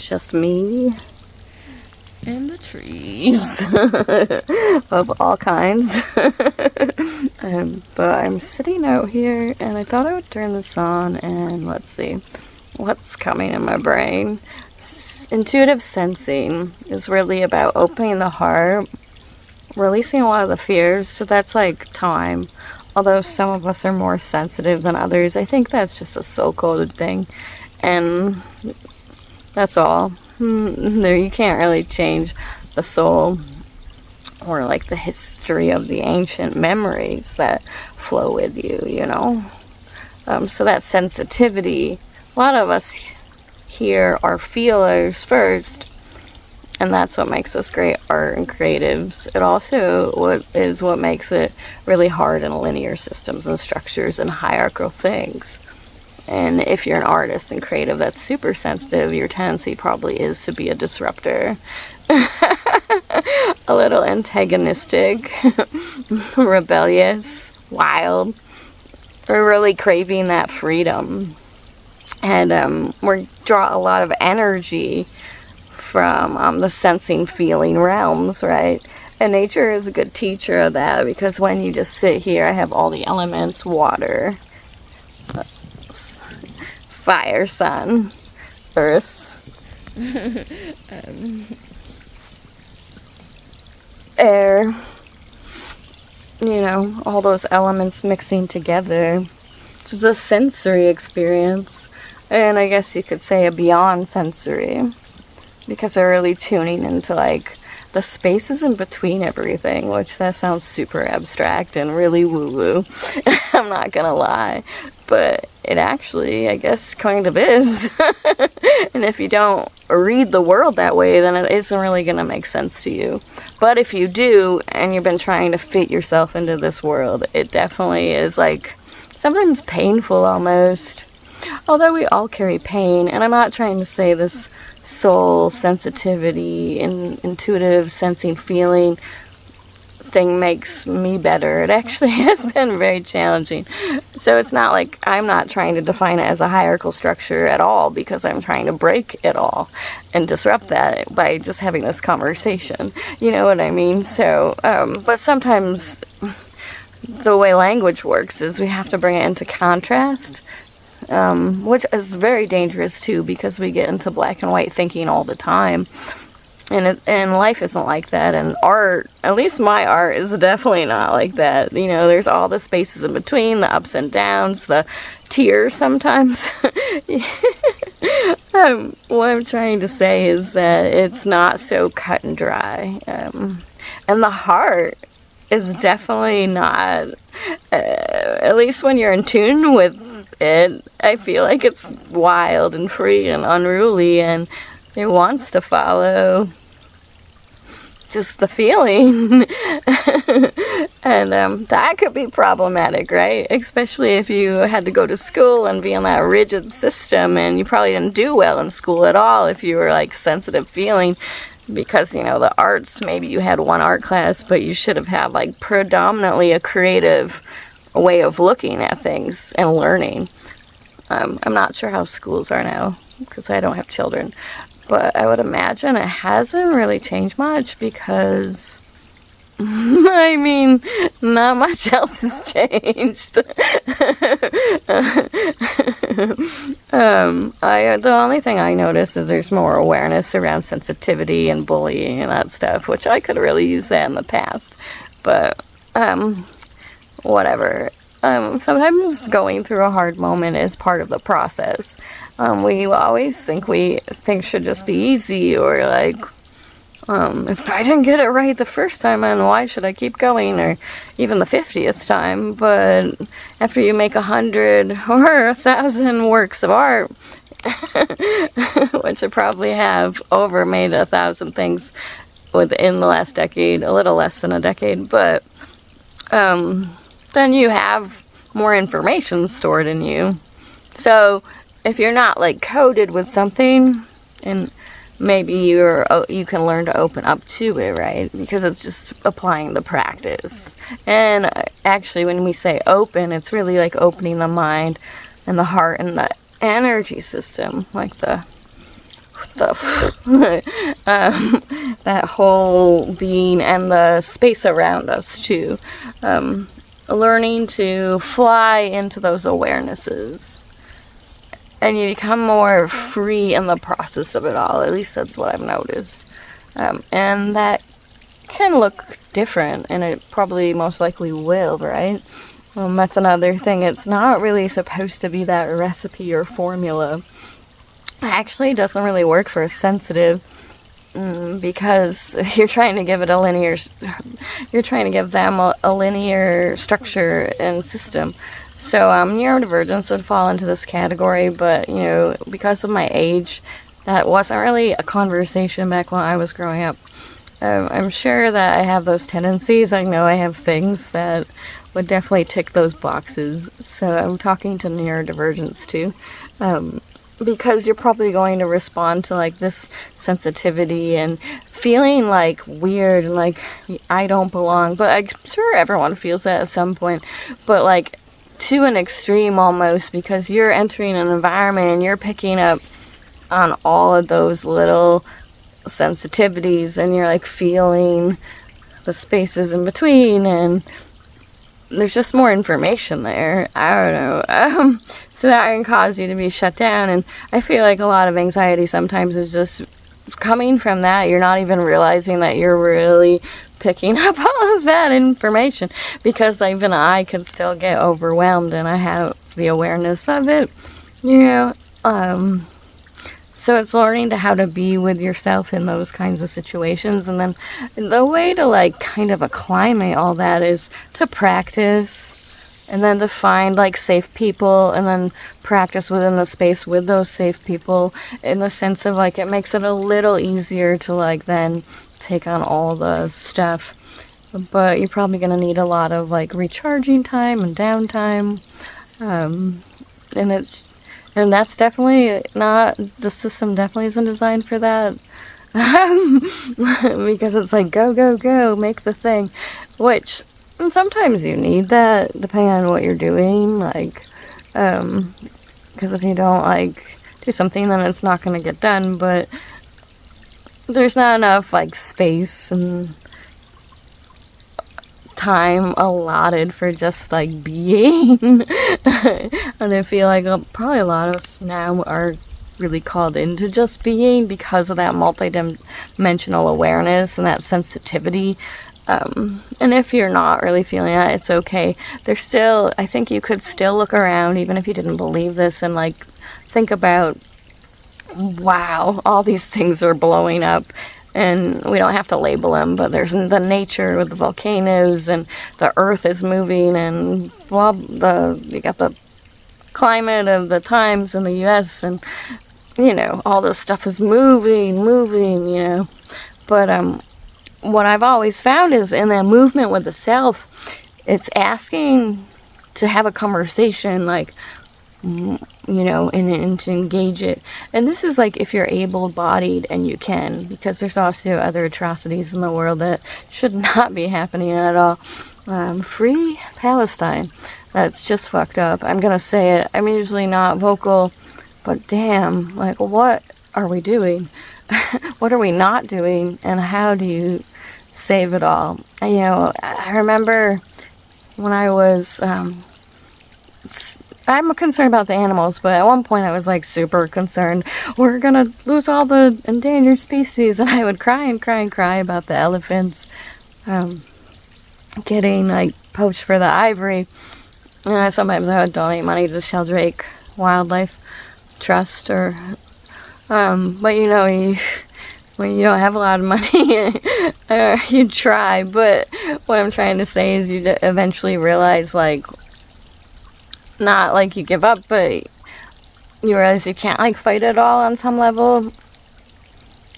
just me and the trees of all kinds. But I'm sitting out here, and I thought I would turn this on, and let's see what's coming in my brain. Intuitive sensing is really about opening the heart, releasing a lot of the fears. So that's like time. Although some of us are more sensitive than others, I think that's just a soul-coded thing, and that's all. There, you can't really change the soul or like the history of the ancient memories that flow with you, you know. So that sensitivity, a lot of us here are feelers first, and that's what makes us great art and creatives. It also is what makes it really hard in linear systems and structures and hierarchical things. And if you're an artist and creative that's super sensitive, your tendency probably is to be a disruptor. A little antagonistic, rebellious, wild. We're really craving that freedom. And we draw a lot of energy from the sensing, feeling realms, right? And nature is a good teacher of that, because when you just sit here, I have all the elements: water, fire, sun, earth, air, you know, all those elements mixing together. It's a sensory experience, and I guess you could say a beyond sensory, because they're really tuning into like the spaces in between everything, which that sounds super abstract and really woo-woo. I'm not gonna lie, but it actually, I guess, kind of is. And if you don't read the world that way, then it isn't really gonna make sense to you. But if you do, and you've been trying to fit yourself into this world, it definitely is like sometimes painful almost. Although we all carry pain, and I'm not trying to say this soul sensitivity and intuitive sensing feeling thing makes me better. It actually has been very challenging. So it's not like I'm not trying to define it as a hierarchical structure at all, because I'm trying to break it all and disrupt that by just having this conversation. You know what I mean? So, but sometimes the way language works is we have to bring it into contrast. Which is very dangerous too, because we get into black and white thinking all the time, and life isn't like that, and art, at least my art, is definitely not like that. You know, there's all the spaces in between, the ups and downs, the tears sometimes. What I'm trying to say is that it's not so cut and dry, and the heart is definitely not, at least when you're in tune with it, I feel like it's wild and free and unruly, and it wants to follow just the feeling. And that could be problematic, right? Especially if you had to go to school and be in that rigid system, and you probably didn't do well in school at all if you were like sensitive feeling. Because, you know, the arts, maybe you had one art class, but you should have had like predominantly a creative way of looking at things and learning. I'm not sure how schools are now, because I don't have children, but I would imagine it hasn't really changed much, because I mean, not much else has changed. The only thing I notice is there's more awareness around sensitivity and bullying and that stuff, which I could really use that in the past. But whatever. Sometimes going through a hard moment is part of the process. We always think things should just be easy, or like, if I didn't get it right the first time, then why should I keep going, or even the 50th time? But after you make 100 or 1,000 works of art, which I probably have made 1,000 things within the last decade, a little less than a decade, but then you have more information stored in you. So if you're not like coded with something, and maybe you can learn to open up to it, right? Because it's just applying the practice. And actually, when we say open, it's really like opening the mind and the heart and the energy system, like the that whole being and the space around us too. Learning to fly into those awarenesses. And you become more free in the process of it all. At least that's what I've noticed. And that can look different, and it probably most likely will, right? That's another thing. It's not really supposed to be that recipe or formula. It actually doesn't really work for a sensitive, because you're trying to give it a linear, you're trying to give them a linear structure and system. So neurodivergence would fall into this category, but because of my age, that wasn't really a conversation back when I was growing up. I'm sure that I have those tendencies. I know I have things that would definitely tick those boxes. So I'm talking to neurodivergence too. Because you're probably going to respond to like this sensitivity and feeling like weird and like I don't belong. But I'm sure everyone feels that at some point. But like to an extreme almost, because you're entering an environment and you're picking up on all of those little sensitivities and you're like feeling the spaces in between, and there's just more information there. I don't know. So that can cause you to be shut down, and I feel like a lot of anxiety sometimes is just coming from that. You're not even realizing that you're really picking up all of that information, because even I can still get overwhelmed, and I have the awareness of it. So it's learning to how to be with yourself in those kinds of situations. And then the way to like kind of acclimate all that is to practice, and then to find like safe people, and then practice within the space with those safe people, in the sense of like it makes it a little easier to like then take on all the stuff. But you're probably going to need a lot of like recharging time and downtime. And that's definitely not, the system definitely isn't designed for that. Because it's like, go, go, go, make the thing. Which, sometimes you need that, depending on what you're doing. Like, because if you don't, like, do something, then it's not going to get done. But there's not enough, like, space and time allotted for just like being. And I feel like probably a lot of us now are really called into just being because of that multi-dimensional awareness and that sensitivity. And if you're not really feeling that, it's okay. I think you could still look around, even if you didn't believe this, and like think about, wow, all these things are blowing up. And we don't have to label them, but there's the nature with the volcanoes, and the earth is moving, and you got the climate of the times in the U.S., and all this stuff is moving. But what I've always found is in that movement with the self, it's asking to have a conversation, like, and to engage it. And this is like if you're able-bodied and you can, because there's also other atrocities in the world that should not be happening at all. Free Palestine. That's just fucked up. I'm gonna say it. I'm usually not vocal, but damn, like, what are we doing? What are we not doing? And how do you save it all? I remember when I was, I'm concerned about the animals, but at one point I was like super concerned. We're gonna lose all the endangered species, and I would cry and cry and cry about the elephants getting like poached for the ivory. And sometimes I would donate money to Sheldrake Wildlife Trust, or but when you don't have a lot of money, you try. But what I'm trying to say is you eventually realize, like, not like you give up, but you realize you can't like fight it all on some level.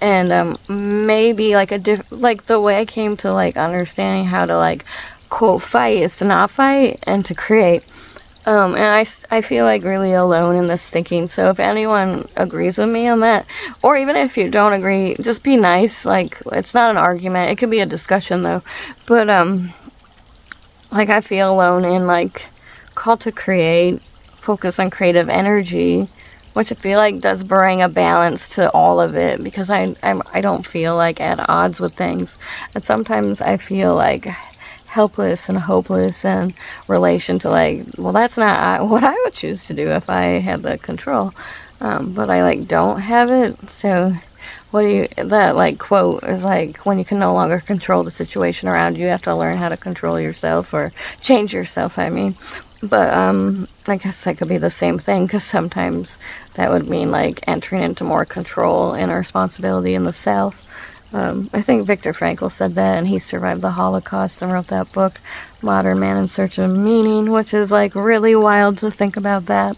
And maybe like like the way I came to like understanding how to like quote fight is to not fight and to create. And I feel like really alone in this thinking. So if anyone agrees with me on that, or even if you don't agree, just be nice. Like, it's not an argument. It could be a discussion though. But like, I feel alone in like call to create, focus on creative energy, which I feel like does bring a balance to all of it, because I don't feel like at odds with things, and sometimes I feel like helpless and hopeless in relation to like, well, that's not what I would choose to do if I had the control, but I like don't have it. So what do you, that like quote is like, when you can no longer control the situation around you, you have to learn how to control yourself or change yourself, I mean. But I guess that could be the same thing, because sometimes that would mean like entering into more control and responsibility in the self. I think Viktor Frankl said that, and he survived the Holocaust and wrote that book, Modern Man in Search of Meaning, which is like really wild to think about that.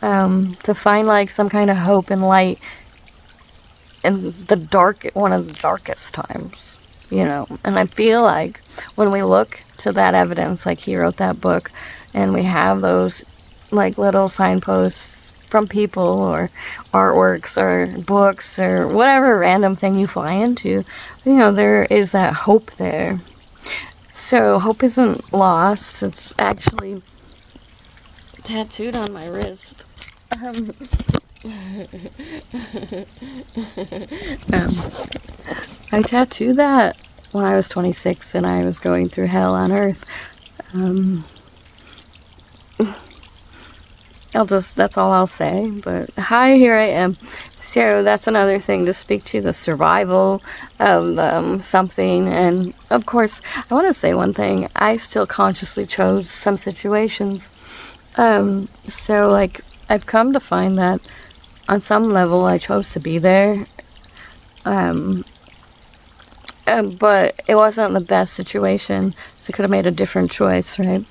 To find like some kind of hope and light in one of the darkest times, you know. And I feel like when we look to that evidence, like he wrote that book, and we have those like little signposts from people or artworks or books or whatever random thing you fly into, you know, there is that hope there. So hope isn't lost. It's actually tattooed on my wrist. I tattooed that when I was 26 and I was going through hell on earth. That's all I'll say. But hi, here I am. So that's another thing to speak to, the survival of something. And of course, I want to say one thing. I still consciously chose some situations. So like, I've come to find that on some level I chose to be there. But it wasn't the best situation, so I could have made a different choice, right?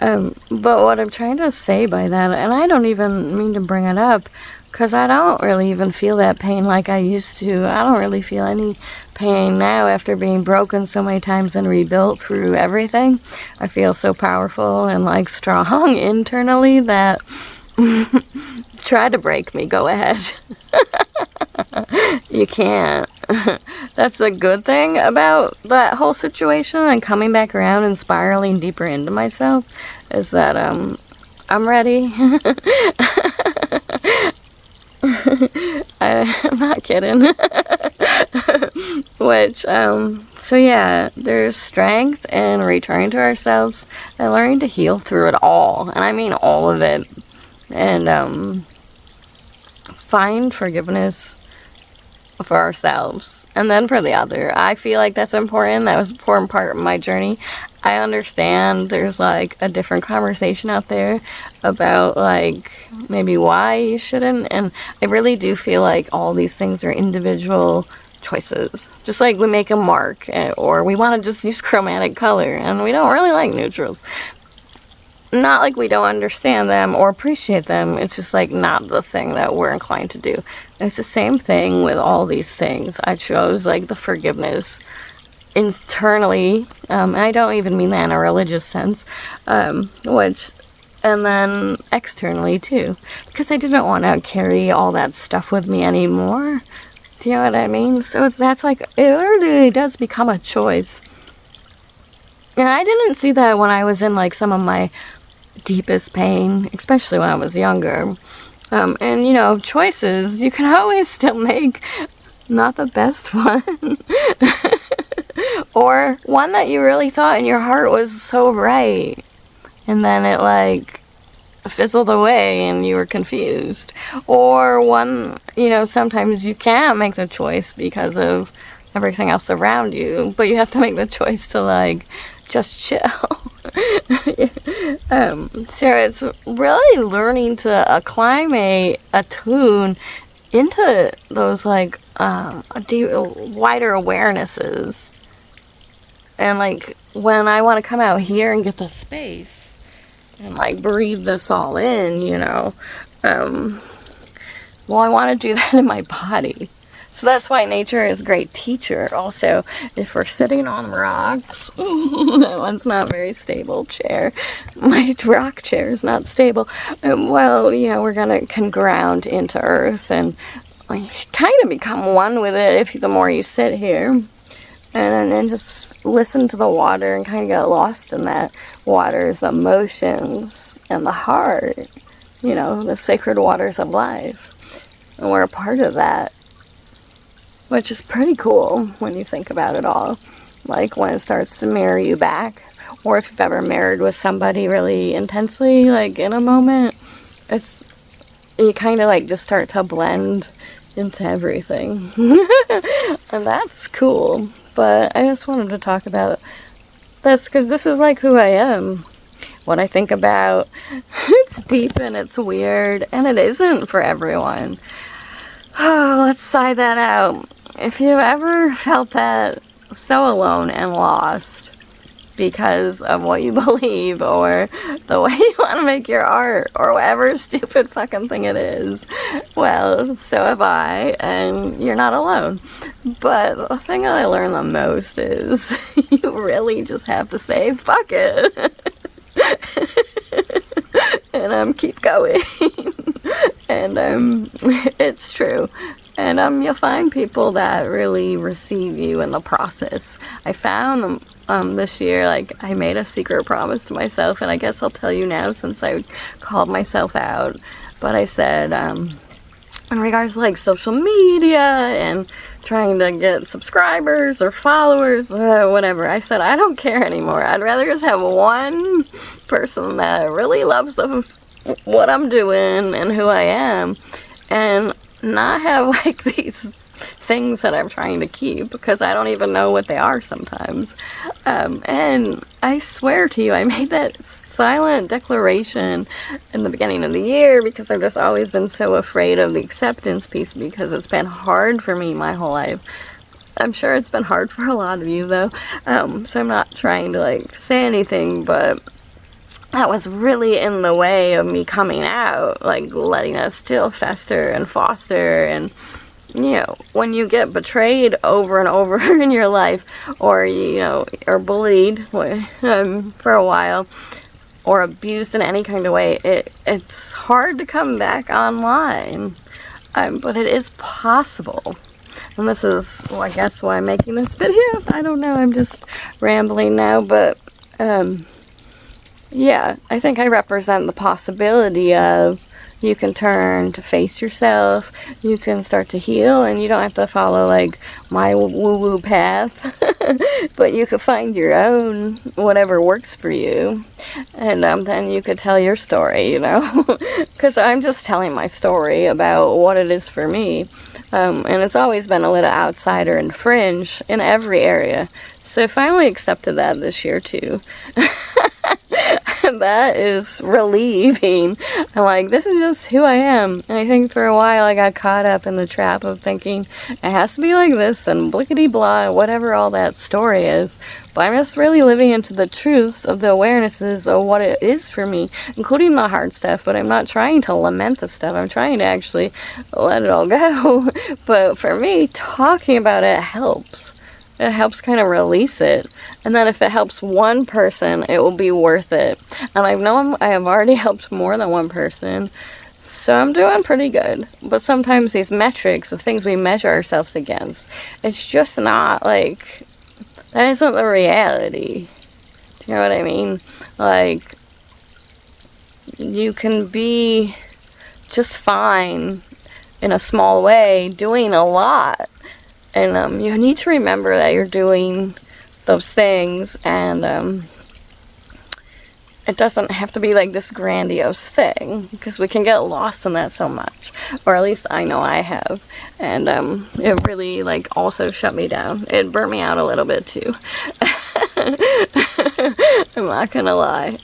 But what I'm trying to say by that, and I don't even mean to bring it up, because I don't really even feel that pain like I used to. I don't really feel any pain now after being broken so many times and rebuilt through everything. I feel so powerful and like strong internally that try to break me, go ahead. You can't. That's a good thing about that whole situation and coming back around and spiraling deeper into myself, is that I'm ready. I'm not kidding. Which so yeah, there's strength in returning to ourselves and learning to heal through it all, and I mean all of it, and find forgiveness for ourselves and then for the other. I feel like that's important. That was an important part of my journey. I understand there's like a different conversation out there about like maybe why you shouldn't, and I really do feel like all these things are individual choices. Just like we make a mark, or we want to just use chromatic color and we don't really like neutrals. Not like we don't understand them or appreciate them, it's just like not the thing that we're inclined to do. It's the same thing with all these things. I chose like the forgiveness internally, and I don't even mean that in a religious sense, which, and then externally too, because I didn't want to carry all that stuff with me anymore. Do you know what I mean? So that's like, it literally does become a choice. And I didn't see that when I was in like some of my deepest pain, especially when I was younger. And you know, choices you can always still make, not the best one. Or one that you really thought in your heart was so right, and then it like fizzled away and you were confused. Or one, you know, sometimes you can't make the choice because of everything else around you, but you have to make the choice to like just chill. So it's really learning to acclimate, attune into those like wider awarenesses. And like when I want to come out here and get the space and like breathe this all in, you know, well, I want to do that in my body. So that's why nature is a great teacher. Also, if we're sitting on rocks, that one's not very stable chair. My rock chair is not stable. Well, you know, can ground into earth and like, kind of become one with it if the more you sit here. And then just listen to the water and kind of get lost in that water's emotions and the heart. you know, the sacred waters of life. And we're a part of that, which is pretty cool when you think about it all. Like when it starts to mirror you back, or if you've ever mirrored with somebody really intensely, like in a moment, you kind of like just start to blend into everything. And that's cool. But I just wanted to talk about this because this is like who I am. What I think about. It's deep and it's weird, and it isn't for everyone. Oh, let's sigh that out. If you ever felt that so alone and lost because of what you believe or the way you want to make your art or whatever stupid fucking thing it is, well, so have I, and you're not alone. But the thing that I learned the most is you really just have to say, fuck it. And keep going. And it's true. And you'll find people that really receive you in the process. I found this year, like, I made a secret promise to myself, and I guess I'll tell you now since I called myself out. But I said, in regards to like social media and trying to get subscribers or followers, whatever, I said I don't care anymore. I'd rather just have one person that really loves what I'm doing and who I am, and not have like these things that I'm trying to keep, because I don't even know what they are sometimes. And I swear to you, I made that silent declaration in the beginning of the year because I've just always been so afraid of the acceptance piece, because it's been hard for me my whole life. I'm sure it's been hard for a lot of you though, so I'm not trying to like say anything, but that was really in the way of me coming out, like letting it still fester and foster. And you know, when you get betrayed over and over in your life, or you know, or bullied for a while, or abused in any kind of way, it's hard to come back online, but it is possible. And this is, well, I guess why I'm making this video. I don't know, I'm just rambling now, but yeah, I think I represent the possibility of you can turn to face yourself, you can start to heal, and you don't have to follow like my woo-woo path, but you could find your own, whatever works for you, and then you could tell your story, you know, because I'm just telling my story about what it is for me, and it's always been a little outsider and fringe in every area, so I finally accepted that this year too. That is relieving. I'm like, this is just who I am. And I think for a while I got caught up in the trap of thinking it has to be like this and blickety blah, whatever all that story is. But I'm just really living into the truths of the awarenesses of what it is for me, including the hard stuff. But I'm not trying to lament the stuff. I'm trying to actually let it all go. But for me, talking about it helps. It helps kind of release it. And then if it helps one person, it will be worth it. And I know I have already helped more than one person, so I'm doing pretty good. But sometimes these metrics, the things we measure ourselves against, it's just not like, that isn't the reality. Do you know what I mean? Like, you can be just fine in a small way, doing a lot. And you need to remember that you're doing those things, and it doesn't have to be like this grandiose thing, because we can get lost in that so much, or at least I know I have, and it really like also shut me down. It burnt me out a little bit too. I'm not gonna lie.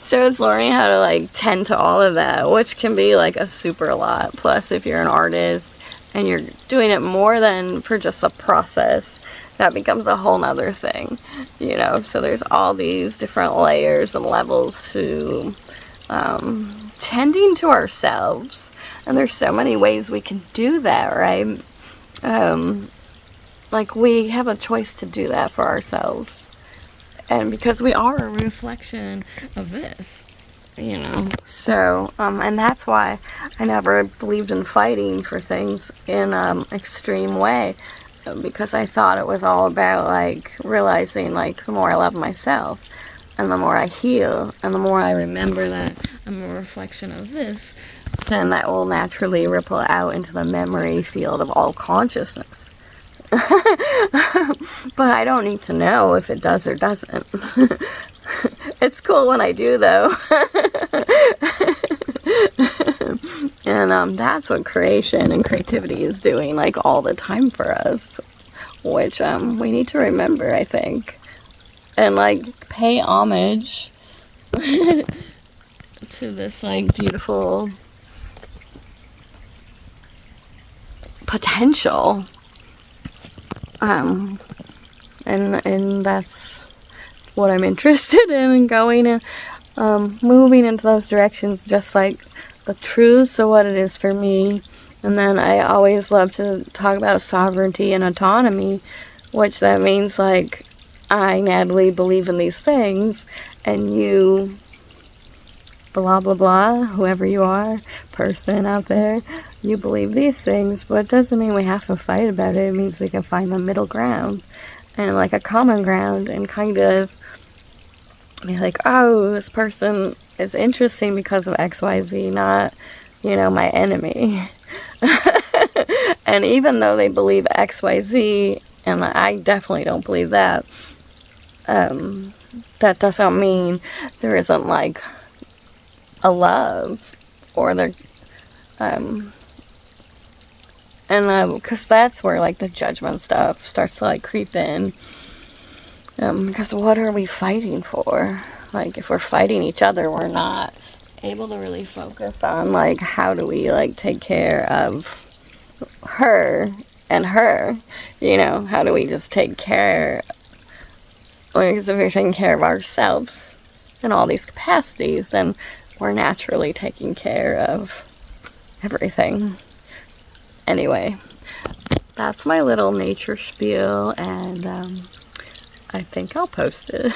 So it's learning how to like tend to all of that, which can be like a super lot. Plus, if you're an artist and you're doing it more than for just a process, that becomes a whole nother thing, you know. So there's all these different layers and levels to tending to ourselves, and there's so many ways we can do that, right? Like, we have a choice to do that for ourselves, and because we are a reflection of this, you know. So and that's why I never believed in fighting for things in extreme way, because I thought it was all about like realizing like the more I love myself and the more I heal and the more I remember that I'm a reflection of this, then that will naturally ripple out into the memory field of all consciousness. But I don't need to know if it does or doesn't. It's cool when I do, though. And that's what creation and creativity is doing, like, all the time for us, which we need to remember, I think, and like pay homage to this like beautiful potential. And that's what I'm interested in, going and moving into those directions, just like the truths of what it is for me. And then I always love to talk about sovereignty and autonomy, which that means like I, Natalie, believe in these things, and you, blah blah blah, whoever you are, person out there, you believe these things. But it doesn't mean we have to fight about it. It means we can find the middle ground and like a common ground, and kind of be like, oh, this person is interesting because of XYZ, not, you know, my enemy. And even though they believe XYZ, and I definitely don't believe that, that doesn't mean there isn't like a love, or there, and because that's where like the judgment stuff starts to like creep in. Because what are we fighting for? Like, if we're fighting each other, we're not able to really focus on like how do we like take care of her and her, you know, how do we just take care, because if we're taking care of ourselves in all these capacities, then we're naturally taking care of everything. Anyway, that's my little nature spiel, and I think I'll post it.